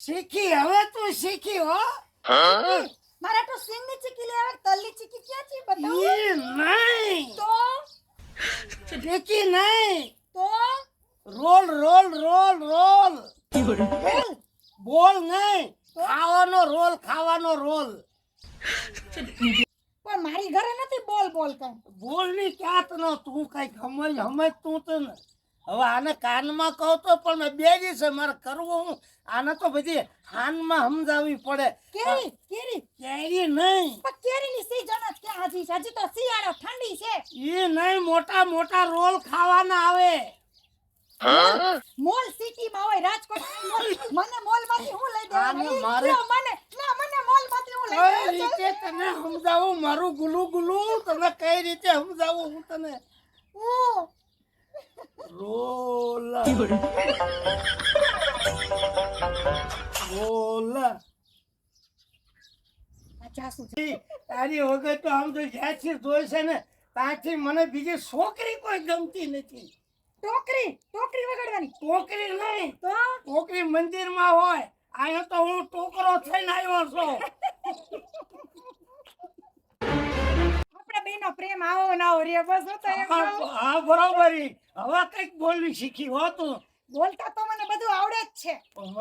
શીખી હવે તું શીખી હો મારા તો સિંગની ચીકી લેવા તલની ચીકી ક્યાં છે બતાવો ઈ નહીં તો ઢેકી નહીં તો રોલ રોલ રોલ રોલ બોલ બોલ નહીં ખાવાનો રોલ પણ મારી ઘરે નથી બોલ બોલ કઈ બોલ ની ક્યાં તને તું કઈ સમજ તું તો ને હવે આને કાનમાં કહો તો પણ બે દિવસે મારે કરવું હું આને તો બધી હાનમાં સમજાવવી પડે કેરી કેરી નહીં પણ કેરીની સીઝન જ ક્યાં હજી તો શિયાળો ઠંડી છે ઈ નહીં મોટા મોટા રોલ ખાવાના આવે મોલ સિટીમાં હોય રાજકોટ મને મોલમાંથી હું લઈ દેવાનું આને મારે- મને મોલમાંથી હું લઈ કઈ દેવાનું રીતે તને સમજાવું મારું ગુલુ તને કઈ રીતે સમજાવું હું તને રોલ રોલ જાસુ તારી વગર તો આમ તો જ્યાંથી જોઈ છે ને ત્યાંથી મને બીજી છોકરી કોઈ ગમતી નથી ટોકરી વગાડવાની છોકરી નહીં તો છોકરી મંદિરમાં હોય અહીંયા તો હું ટોકરો થઈને આવ્યો છું આપણા બેનો પ્રેમ આવો ના આવો રે બસ હું તો એમ કહું. હા બરોબર હવે કઈક બોલવી શીખી હો તું બોલતા તો મને બધું આવડે જ છે પણ